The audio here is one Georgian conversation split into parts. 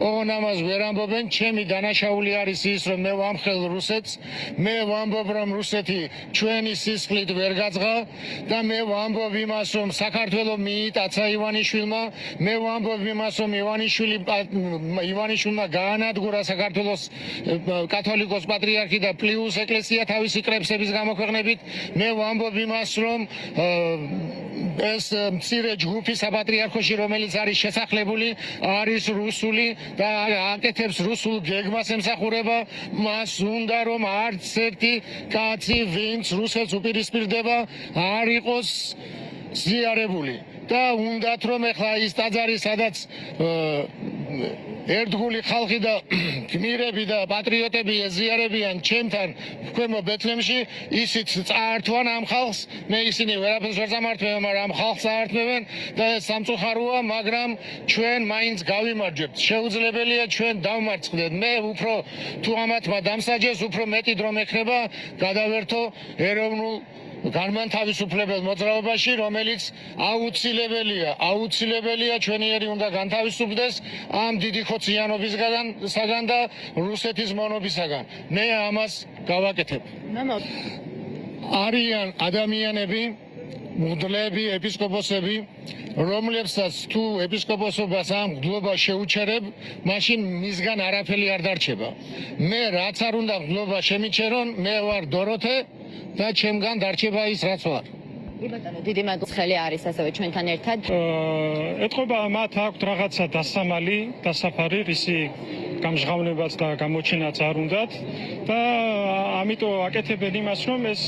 ოღონ ამას ვერ ამბობენ. ჩემი დანაშაული არის ის, რომ მე ვამხელ რუსეთს, მე ვამბობ, რომ რუსეთი ჩვენი სისხლით ვერ გაძღა და მე ვამბობ იმას, რომ საქართველო მიიტაცა ივანიშვილმა, მე ვამბობ იმას, რომ ივანიშვილმა გაანადგურა საქართველოს კათოლიკოს პატრიარქი და პლიუს ეკლესია თავისი კრებსების გამოქვეყნებით, მე ვამბობ იმას, რომ ეს მცირე ჯგუფი საპატრიარქოში, რომელიც არის შესახლებული, არის რუსული და აკეთებს რუსულ გეგმას ემსახურება, მას უნდა რომ არც ერთი კაცი, ვინც რუსეთს უპირისპირდება, არ იყოს ზიარებული. და უნდათ რომ ეხლა ის ტაძარი, სადაც ერთგული ხალხი და გმირები და პატრიოტები ეზიარებიან ჩემთან ქვემო ბეთლემში, ისიც წაართვან ამ ხალხს, მე ისინი ვერაფერს ვერ წამართმევენ, მაგრამ ამ ხალხს წაართმევენ და ეს სამწუხაროა, მაგრამ ჩვენ მაინც გავიმარჯვებთ. შეუძლებელია ჩვენ დავმარცხდეთ. მე უფრო თუ ამათმა დამსაჯეს, უფრო მეტი დრო მექნება გადავერთო ეროვნულ განმანთავისუფლებელ მოძრაობაში, რომელიც აუცილებელია ჩვენიერი უნდა განთავისუფლდეს ამ დიდი ხოციანობისგან და რუსეთის მონობისგან. მე ამას გავაკეთებ. არიან ადამიანები, მღვდლები, ეპისკოპოსები, რომლებსაც თუ ეპისკოპოსობას ამ მღვდლობას შეუჩერებ, მაშინ მისგან არაფერი არ დარჩება. მე რაც არ უნდა მღვდლობა შემიჩერონ, მე ვარ დოროთე და ჩემგან დარჩება ის რაც ვარ. დიდი მადლობა არის ასევე ჩვენთან ერთად. ეთყობა მათ აქვთ რაღაცა დასამალი, დასაფარი, რისი გამჟღავნებაც და გამოჩენაც არ უნდათ და ამიტომ აკეთებენ იმას, რომ ეს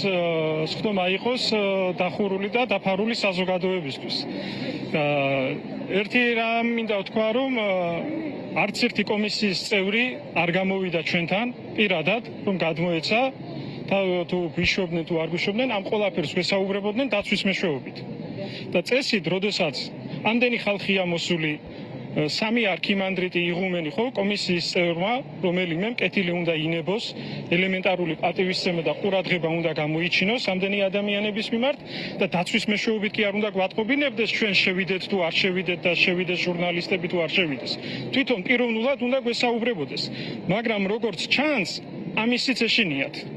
სხდომა იყოს დახურული და დაფარული საზოგადოებისთვის. ერთი რამ მინდა ვთქვა, რომ არც ერთი კომისიის წევრი არ გამოვიდა ჩვენთან პირადად, რომ გადმოეცა თუ გვიშვებდნენ თუ არ გვიშვებდნენ, ამ ყველაფერს ვესაუბრებოდნენ დაცვის მეშვეობით. და წესით, როდესაც ამდენი ხალხია მოსული, სამი არქიმანდრიტი იღუმენი ხო კომისიის წევრმა, რომელიმე კეთილი უნდა ინებოს, ელემენტარული პატივისცემა და ყურადღება უნდა გამოიჩინოს ამდენი ადამიანების მიმართ და დაცვის მეშვეობით კი არ უნდა გვატყობინებდეს ჩვენ შევიდეთ თუ არ შევიდეთ და შევიდეს ჟურნალისტები თუ არ შევიდეს. თვითონ პიროვნულად უნდა გვესაუბრებოდეს. მაგრამ როგორც ჩანს, ამისიც ეშინიათ.